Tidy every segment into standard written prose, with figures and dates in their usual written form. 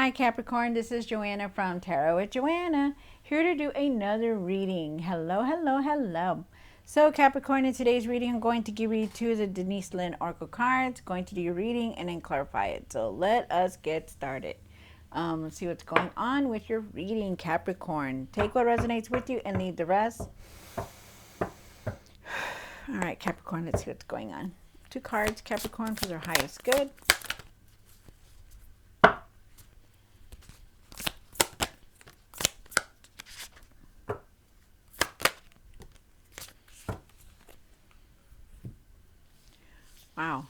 Hi Capricorn, this is Joanna from Tarot with Joanna, here to do another reading. Hello, hello, hello. So Capricorn, in today's reading, I'm going to give you two of the Denise Lynn Oracle cards, going to do your reading and then clarify it. So let us get started. Let's see what's going on with your reading, Capricorn. Take what resonates with you and leave the rest. All right, Capricorn, let's see what's going on. Two cards, Capricorn, for their highest good. Wow.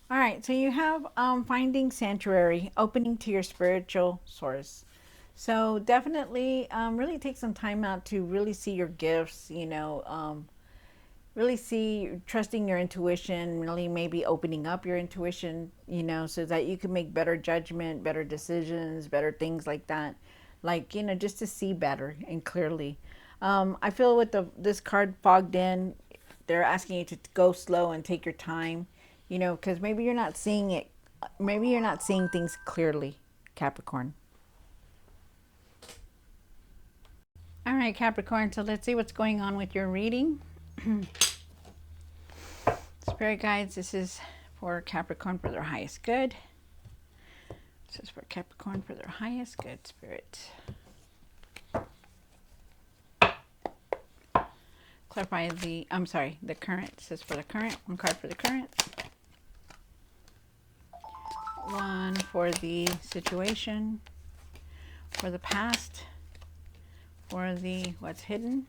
All right, so you have finding sanctuary, opening to your spiritual source. So definitely really take some time out to really see your gifts, really see, trusting your intuition, really maybe opening up your intuition, so that you can make better judgment, better decisions, better things like that. Like, just to see better and clearly. I feel with this card fogged in, they're asking you to go slow and take your time, because maybe you're not seeing it. Maybe you're not seeing things clearly, Capricorn. All right, Capricorn, so let's see what's going on with your reading. Spirit guides, this is for Capricorn for their highest good. This is for Capricorn for their highest good, Spirit. Clarify the current. This is for the current. One card for the current. One for the situation. For the past. For the what's hidden.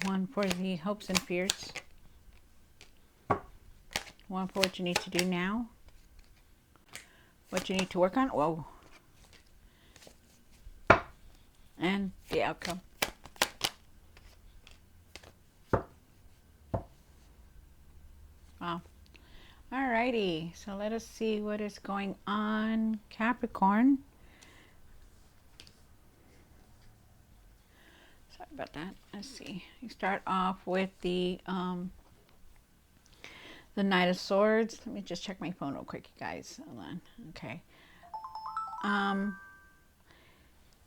One for the hopes and fears. One for what you need to do now. What you need to work on. Whoa. And the outcome. Wow. Alrighty, so let us see what is going on, Capricorn. Sorry about that. Let's see. You start off with the Knight of Swords. Let me just check my phone real quick, you guys. Hold on. Okay.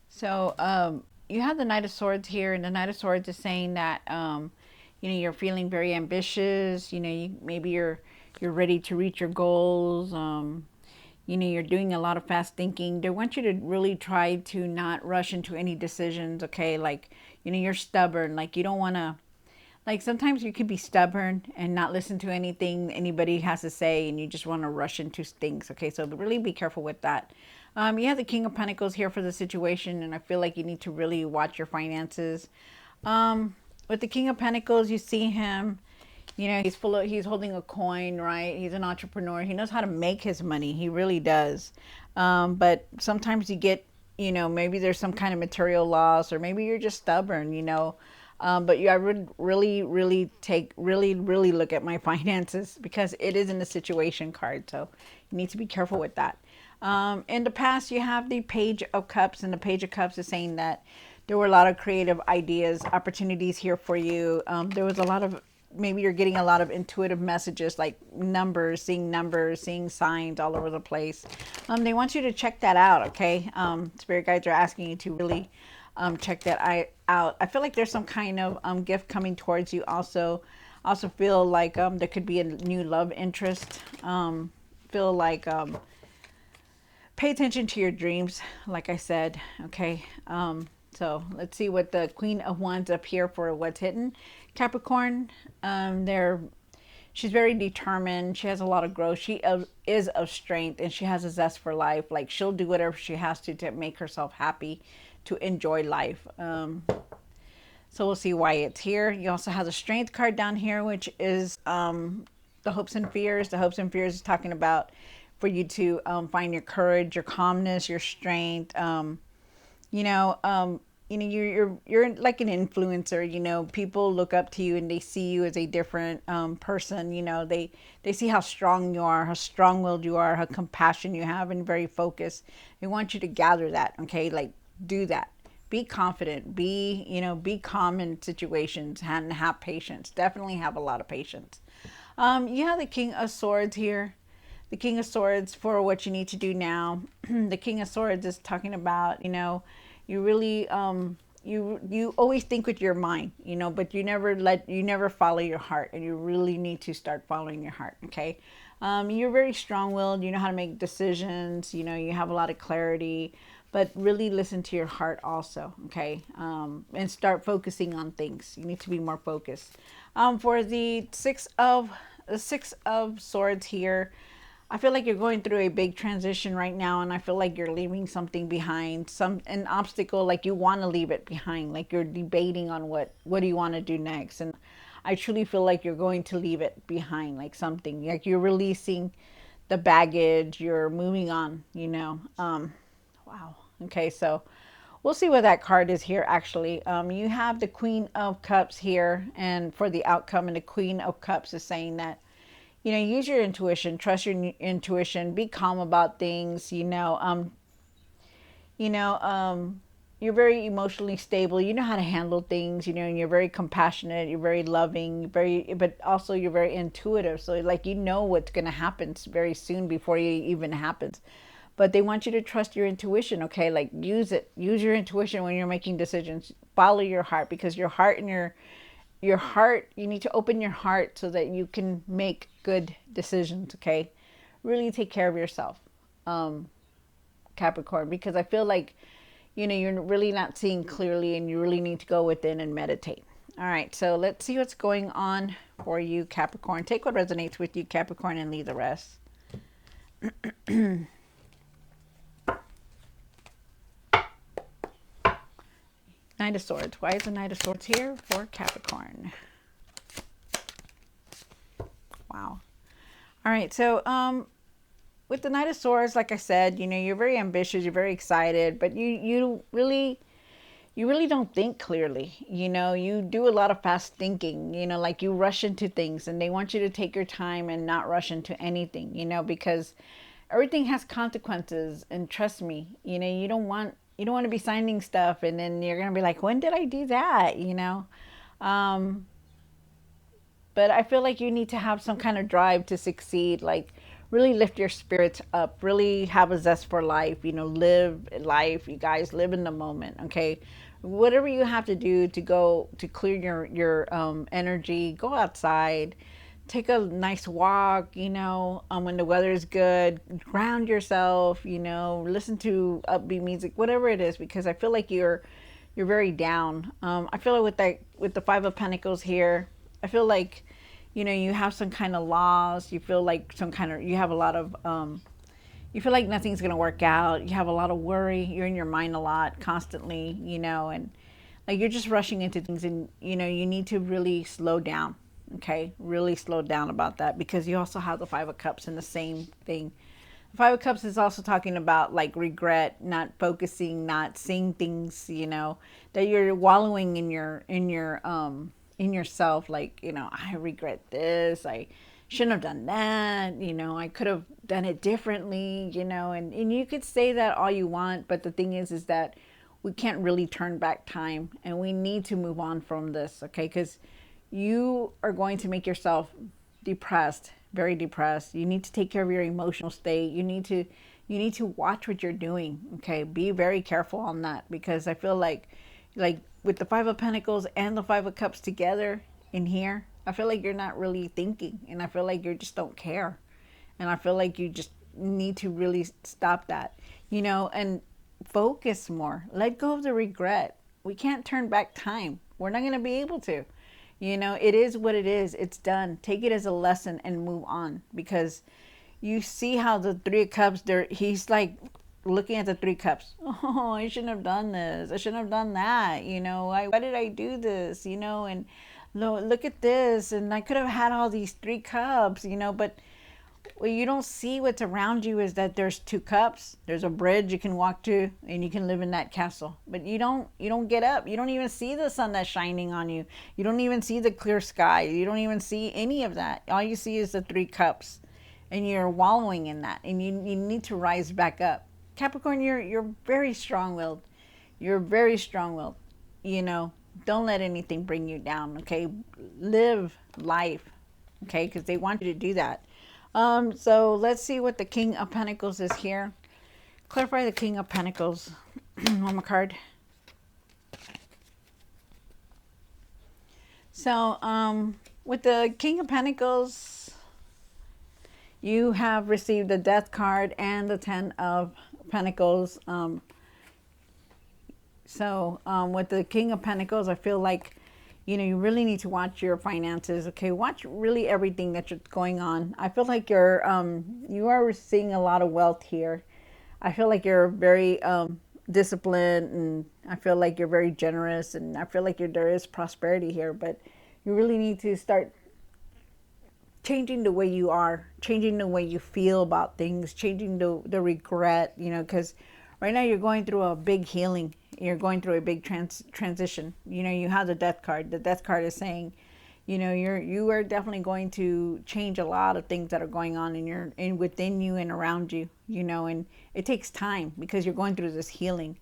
So you have the Knight of Swords here, and the Knight of Swords is saying that you're feeling very ambitious. Maybe you're ready to reach your goals. You're doing a lot of fast thinking. They want you to really try to not rush into any decisions. Okay, like you're stubborn. Like you don't want to. Like sometimes you could be stubborn and not listen to anything anybody has to say, and you just want to rush into things. Okay, so really be careful with that. You have the King of Pentacles here for the situation, and I feel like you need to really watch your finances. With the King of Pentacles, you see him, he's holding a coin, right? He's an entrepreneur. He knows how to make his money. He really does. But sometimes you get, maybe there's some kind of material loss, or maybe you're just stubborn, but I would really look at my finances, because it isn't a situation card. So you need to be careful with that. In the past, you have the Page of Cups, and the Page of Cups is saying that there were a lot of creative ideas, opportunities here for you. There was a lot of, maybe you're getting a lot of intuitive messages, like numbers, seeing signs all over the place. They want you to check that out, okay? Spirit guides are asking you to really check that out. I feel like there's some kind of gift coming towards you. Also feel like there could be a new love interest. Feel like pay attention to your dreams, like I said, okay? So let's see what the Queen of Wands up here for what's hidden. Capricorn, she's very determined. She has a lot of growth. She is of strength, and she has a zest for life. Like she'll do whatever she has to make herself happy, to enjoy life. So we'll see why it's here. You also have the Strength card down here, which is the hopes and fears. The hopes and fears is talking about for you to find your courage, your calmness, your strength. You're like an influencer. People look up to you and they see you as a different person. They see how strong you are, how strong-willed you are, how compassion you have, and very focused. They want you to gather that, okay? Like do that. be confident, be calm in situations, and have patience. Definitely have a lot of patience. You have the King of Swords here. The King of Swords for what you need to do now. The King of Swords is talking about, you really, you always think with your mind, but you never follow your heart, and you really need to start following your heart. Okay. You're very strong-willed. You know how to make decisions. You have a lot of clarity, but really listen to your heart also. Okay. And start focusing on things. You need to be more focused. For the Six of Swords here, I feel like you're going through a big transition right now, and I feel like you're leaving something behind, an obstacle, like you want to leave it behind, like you're debating on what do you want to do next. And I truly feel like you're going to leave it behind, like something, like you're releasing the baggage, you're moving on. Wow. Okay, so we'll see what that card is here. Actually, you have the Queen of Cups here, and for the outcome, and the Queen of Cups is saying that, use your intuition, trust your intuition, be calm about things. You know, you're very emotionally stable. You know how to handle things. And you're very compassionate. You're very loving. But also you're very intuitive. So like what's gonna happen very soon before it even happens. But they want you to trust your intuition. Okay, like use it. Use your intuition when you're making decisions. Follow your heart, because your heart and your heart, you need to open your heart so that you can make good decisions. Okay, really take care of yourself, Capricorn, because I feel like you're really not seeing clearly, and you really need to go within and meditate. All right, so let's see what's going on for you, Capricorn. Take what resonates with you, Capricorn, and leave the rest. Knight of Swords. Why is the Knight of Swords here for Capricorn? Wow. All right, so with the Knight of Swords, like I said, you're very ambitious, you're very excited, but you really don't think clearly. You do a lot of fast thinking. Like you rush into things, and they want you to take your time and not rush into anything. Because everything has consequences, and trust me, you don't want to be signing stuff, and then you're gonna be like, when did I do that? Um, but I feel like you need to have some kind of drive to succeed. Like really lift your spirits up, really have a zest for life, live life. You guys live in the moment. Okay, whatever you have to do to go to clear your energy, go outside, take a nice walk, when the weather is good, ground yourself, listen to upbeat music, whatever it is, because I feel like you're very down. I feel like with the Five of Pentacles here, I feel like, you have some kind of loss. You feel like you have a lot of, you feel like nothing's going to work out. You have a lot of worry. You're in your mind a lot constantly, and like you're just rushing into things, and, you need to really slow down. Okay, really slow down about that, because you also have the Five of Cups in the same thing. The Five of Cups is also talking about like regret, not focusing, not seeing things, that you're wallowing in yourself, like, I regret this, I shouldn't have done that, I could have done it differently, and you could say that all you want, but the thing is that we can't really turn back time, and we need to move on from this. Okay, because you are going to make yourself depressed, very depressed. You need to take care of your emotional state. You need to watch what you're doing. Okay, be very careful on that, because I feel like with the Five of Pentacles and the Five of Cups together in here, I feel like you're not really thinking, and I feel like you just don't care, and I feel like you just need to really stop that, and focus more. Let go of the regret. We can't turn back time. We're not going to be able to. It is what it is. It's done. Take it as a lesson and move on, because you see how the Three of Cups, he's like looking at the Three Cups. Oh, I shouldn't have done this. I shouldn't have done that. Why did I do this? And look at this. And I could have had all these Three Cups, but what you don't see what's around you is that there's two cups, there's a bridge you can walk to, and you can live in that castle. But you don't get up. You don't even see the sun that's shining on you. You don't even see the clear sky. You don't even see any of that. All you see is the Three Cups, and you're wallowing in that, and you need to rise back up. Capricorn, you're very strong-willed. You're very strong-willed. You know, don't let anything bring you down. Okay, live life. Okay, because they want you to do that. So let's see what the King of Pentacles is here. Clarify the King of Pentacles. One more card. So, with the King of Pentacles, you have received the Death card and the Ten of Pentacles. With the King of Pentacles, I feel like, you know, you really need to watch your finances. Okay, watch really everything that's going on. I feel like you are seeing a lot of wealth here. I feel like you're very disciplined, and I feel like you're very generous, and I feel like there is prosperity here. But you really need to start changing the way you are, changing the way you feel about things, changing the regret, you know, because right now you're going through a big healing. You're going through a big transition. You know, you have the Death card. The Death card is saying, you know, you are definitely going to change a lot of things that are going on in within you and around you, you know, and it takes time because you're going through this healing.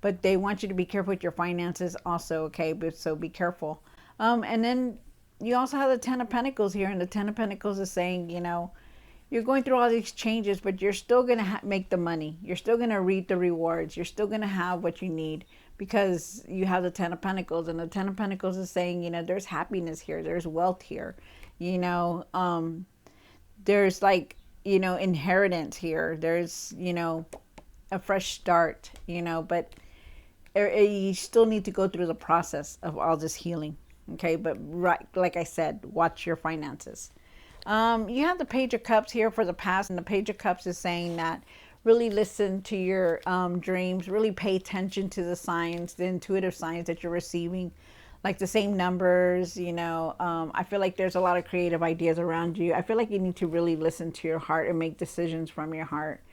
But they want you to be careful with your finances also, okay? But so be careful. And then you also have the Ten of Pentacles here, and the Ten of Pentacles is saying, you know, you're going through all these changes, but you're still going to make the money. You're still going to reap the rewards. You're still going to have what you need because you have the Ten of Pentacles, and the Ten of Pentacles is saying, you know, there's happiness here. There's wealth here. You know, there's like, you know, inheritance here. There's, you know, a fresh start, you know, but you still need to go through the process of all this healing. Okay, but right, like I said, watch your finances. You have the Page of Cups here for the past, and the Page of Cups is saying that really listen to your dreams, really pay attention to the signs, the intuitive signs that you're receiving, like the same numbers, you know. I feel like there's a lot of creative ideas around you. I feel like you need to really listen to your heart and make decisions from your heart.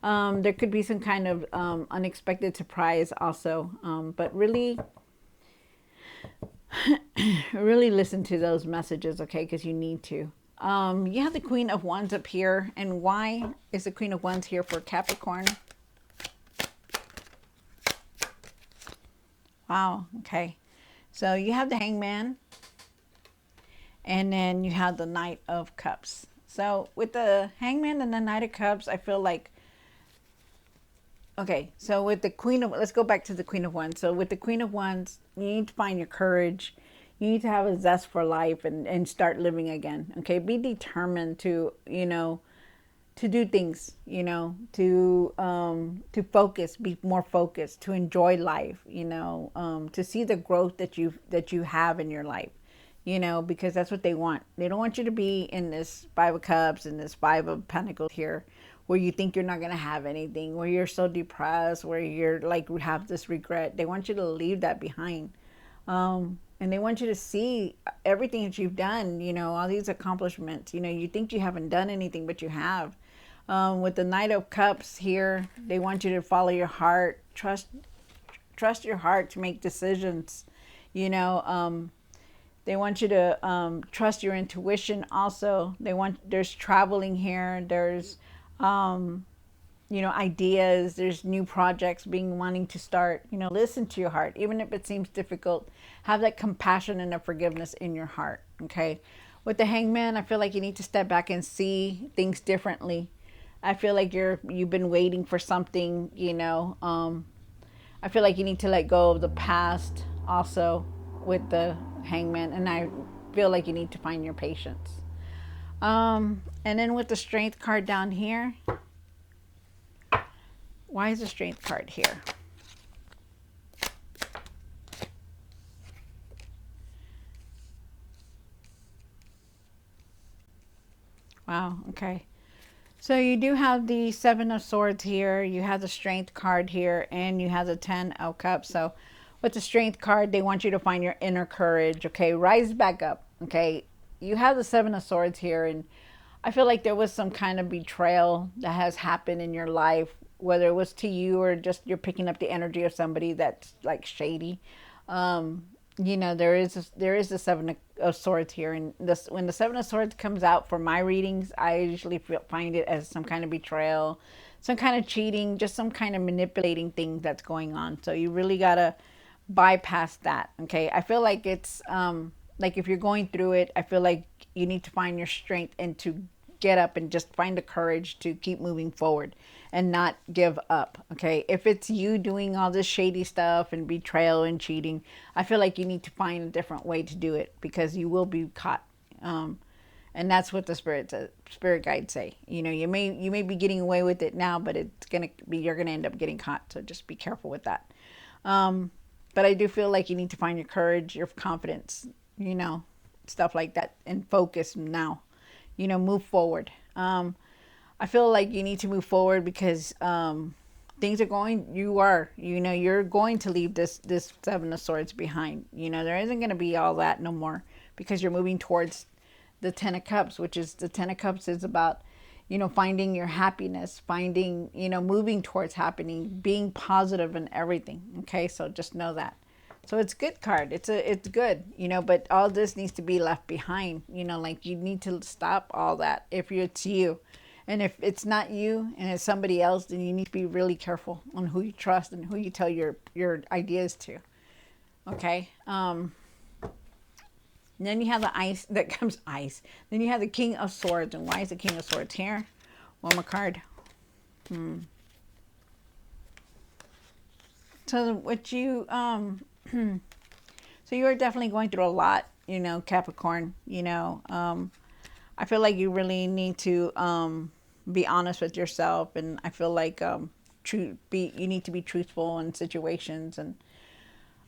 There could be some kind of unexpected surprise also, but really really listen to those messages, okay, because you need to. You have the Queen of Wands up here, and why is the Queen of Wands here for Capricorn? Wow, okay. So you have the Hangman, and then you have the Knight of Cups. So with the Hangman and the Knight of Cups, I feel like, okay, so with the Queen of, let's go back to the Queen of Wands. So with the Queen of Wands, you need to find your courage. You need to have a zest for life and start living again. Okay, be determined to, you know, to do things, you know, to focus, be more focused, to enjoy life, you know, to see the growth that you have in your life, you know, because that's what they want. They don't want you to be in this Five of Cups and this Five of Pentacles here, where you think you're not going to have anything, where you're so depressed, where you're like, have this regret. They want you to leave that behind. And they want you to see everything that you've done, you know, all these accomplishments. You know, you think you haven't done anything, but you have. With the Knight of Cups here, they want you to follow your heart. Trust your heart to make decisions. You know, they want you to trust your intuition also. There's traveling here. There's, you know, ideas. There's new projects wanting to start. You know, listen to your heart. Even if it seems difficult, have that compassion and a forgiveness in your heart, okay? With the Hangman, I feel like you need to step back and see things differently. I feel like you've been waiting for something, you know. I feel like you need to let go of the past also with the Hangman, and I feel like you need to find your patience. And then with the Strength card down here, why is the Strength card here? Wow, okay. So you do have the Seven of Swords here, you have the Strength card here, and you have the Ten of Cups. So with the Strength card, they want you to find your inner courage, okay? Rise back up, okay? You have the Seven of Swords here, and I feel like there was some kind of betrayal that has happened in your life, whether it was to you or just you're picking up the energy of somebody that's like shady. You know, there is the Seven of Swords here, and this, when the Seven of Swords comes out for my readings, I usually find it as some kind of betrayal, some kind of cheating, just some kind of manipulating thing that's going on. So you really gotta bypass that. Okay. I feel like it's like if you're going through it, I feel like you need to find your strength and to get up and just find the courage to keep moving forward and not give up. Okay. If it's you doing all this shady stuff and betrayal and cheating, I feel like you need to find a different way to do it because you will be caught. And that's what the spirit guides say. You know, you may be getting away with it now, but it's gonna be, you're gonna end up getting caught. So just be careful with that. Um, but I do feel like you need to find your courage, your confidence, you know, stuff like that, and focus now. You know, move forward. I feel like you need to move forward because things are going. You know, you're going to leave this Seven of Swords behind. You know, there isn't going to be all that no more because you're moving towards the Ten of Cups, which is the Ten of Cups is about, you know, finding your happiness, finding, you know, moving towards happening, being positive in everything. Okay, so just know that. So it's good card. It's good, you know, but all this needs to be left behind. You know, like you need to stop all that if it's you. And if it's not you and it's somebody else, then you need to be really careful on who you trust and who you tell your ideas to. Okay. Then you have the ice that comes ice. Then you have the King of Swords. And why is the King of Swords here? One more card. So what you so you are definitely going through a lot, you know, Capricorn. You know, I feel like you really need to be honest with yourself, and I feel like you need to be truthful in situations, and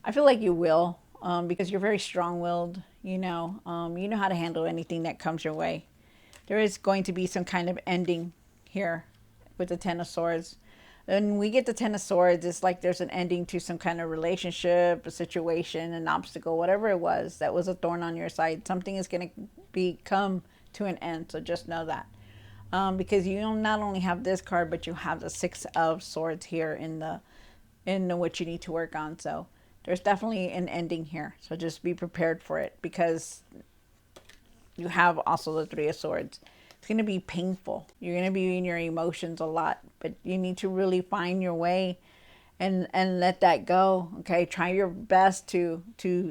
I feel like you will, because you're very strong-willed. You know how to handle anything that comes your way. There is going to be some kind of ending here with the Ten of Swords. And we get the Ten of Swords, it's like there's an ending to some kind of relationship, a situation, an obstacle, whatever it was that was a thorn on your side. Something is going to come to an end. So just know that. Because you not only have this card, but you have the Six of Swords here in the what you need to work on. So there's definitely an ending here. So just be prepared for it because you have also the Three of Swords. It's going to be painful. You're going to be in your emotions a lot, but you need to really find your way and let that go. Okay. Try your best to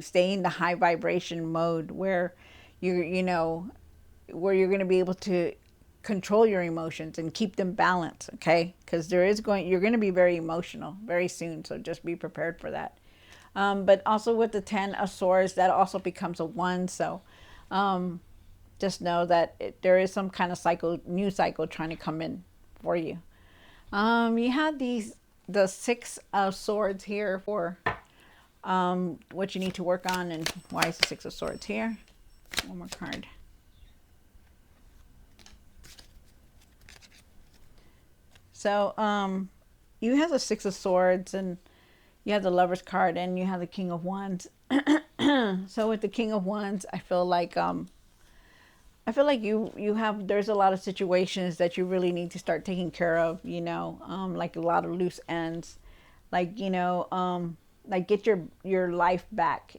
stay in the high vibration mode where where you're going to be able to control your emotions and keep them balanced. Okay. Because you're going to be very emotional very soon. So just be prepared for that. But also with the Ten of Swords, that also becomes a 1. So, just know that there is some kind of new cycle trying to come in for you. You have the Six of Swords here for what you need to work on, and why is the Six of Swords here? One more card. So you have the Six of Swords, and you have the Lover's card, and you have the King of Wands. So with the King of Wands, I feel like there's a lot of situations that you really need to start taking care of, like a lot of loose ends, like, like get your life back,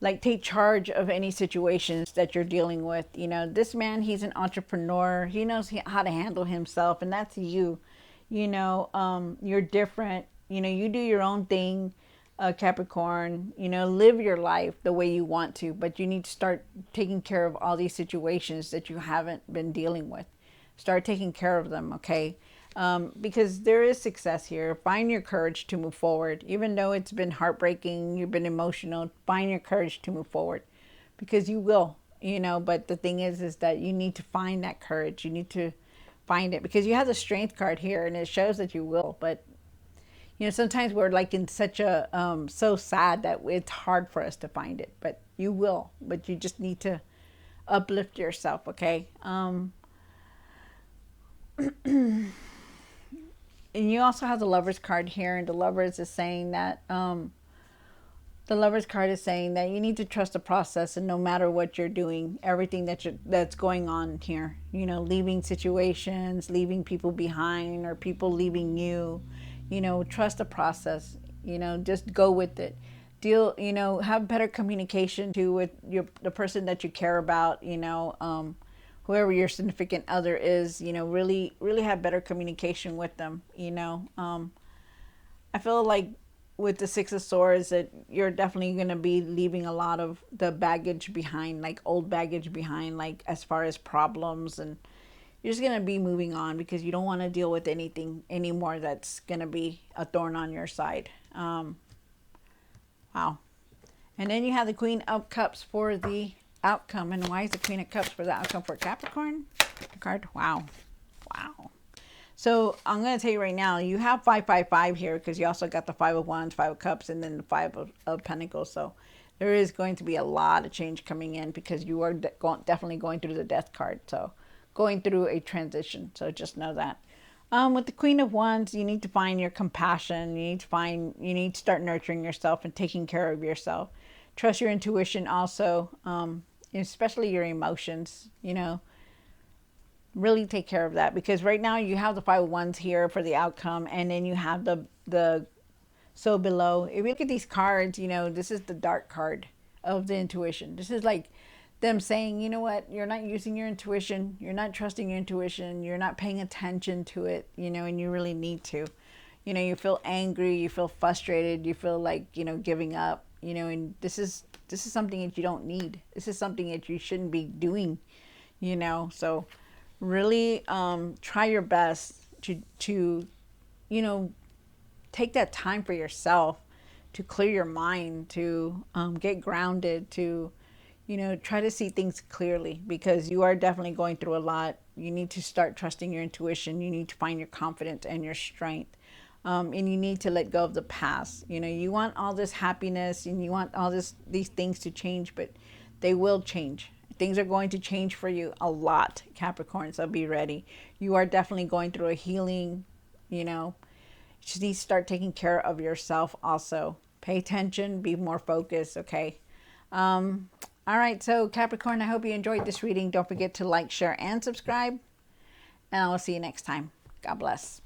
like take charge of any situations that you're dealing with. This man, he's an entrepreneur. He knows how to handle himself, and that's you. You're different. You do your own thing. Capricorn, live your life the way you want to, but you need to start taking care of all these situations that you haven't been dealing with. Start taking care of them, okay? Because there is success here. Find your courage to move forward. Even though it's been heartbreaking, you've been emotional, find your courage to move forward because you will, but the thing is that you need to find that courage. You need to find it because you have the Strength card here and it shows that you will, but sometimes we're like in such a, so sad that it's hard for us to find it, but you will, but you just need to uplift yourself. Okay. And you also have the Lover's card here, and the Lovers is saying that, the Lover's card is saying that you need to trust the process, and no matter what you're doing, everything that's going on here, leaving situations, leaving people behind, or people leaving you, trust the process, just go with it. Have better communication too with the person that you care about, whoever your significant other is, you know, really, really have better communication with them, you know. I feel like with the Six of Swords that you're definitely going to be leaving a lot of the baggage behind, like old baggage behind, like as far as problems, and you're just going to be moving on because you don't want to deal with anything anymore that's going to be a thorn on your side. Wow. And then you have the Queen of Cups for the outcome. And why is the Queen of Cups for the outcome for Capricorn? The card. Wow. Wow. So I'm going to tell you right now, you have 555 here because you also got the Five of Wands, Five of Cups, and then the Five of Pentacles. So there is going to be a lot of change coming in because you are definitely going through the Death card. So going through a transition. So just know that. With the Queen of Wands, you need to find your compassion. You need to start nurturing yourself and taking care of yourself. Trust your intuition also, especially your emotions, you know. Really take care of that because right now you have the Five of Wands here for the outcome, and then you have the so below. If you look at these cards, you know, this is the dark card of the intuition. This is like them saying, you know what, you're not using your intuition, you're not trusting your intuition, you're not paying attention to it, you know, and you really need to. You know, you feel angry, you feel frustrated, you feel like, you know, giving up, you know, and this is something that you don't need. This is something that you shouldn't be doing, you know. So really try your best to you know, take that time for yourself to clear your mind, to get grounded, to, you know, try to see things clearly because you are definitely going through a lot. You need to start trusting your intuition. You need to find your confidence and your strength. And you need to let go of the past. You know, you want all this happiness and you want all these things to change, but they will change. Things are going to change for you a lot, Capricorn, so be ready. You are definitely going through a healing, you know. You just need to start taking care of yourself also. Pay attention, be more focused, okay? All right, so Capricorn, I hope you enjoyed this reading. Don't forget to like, share, and subscribe. And I will see you next time. God bless.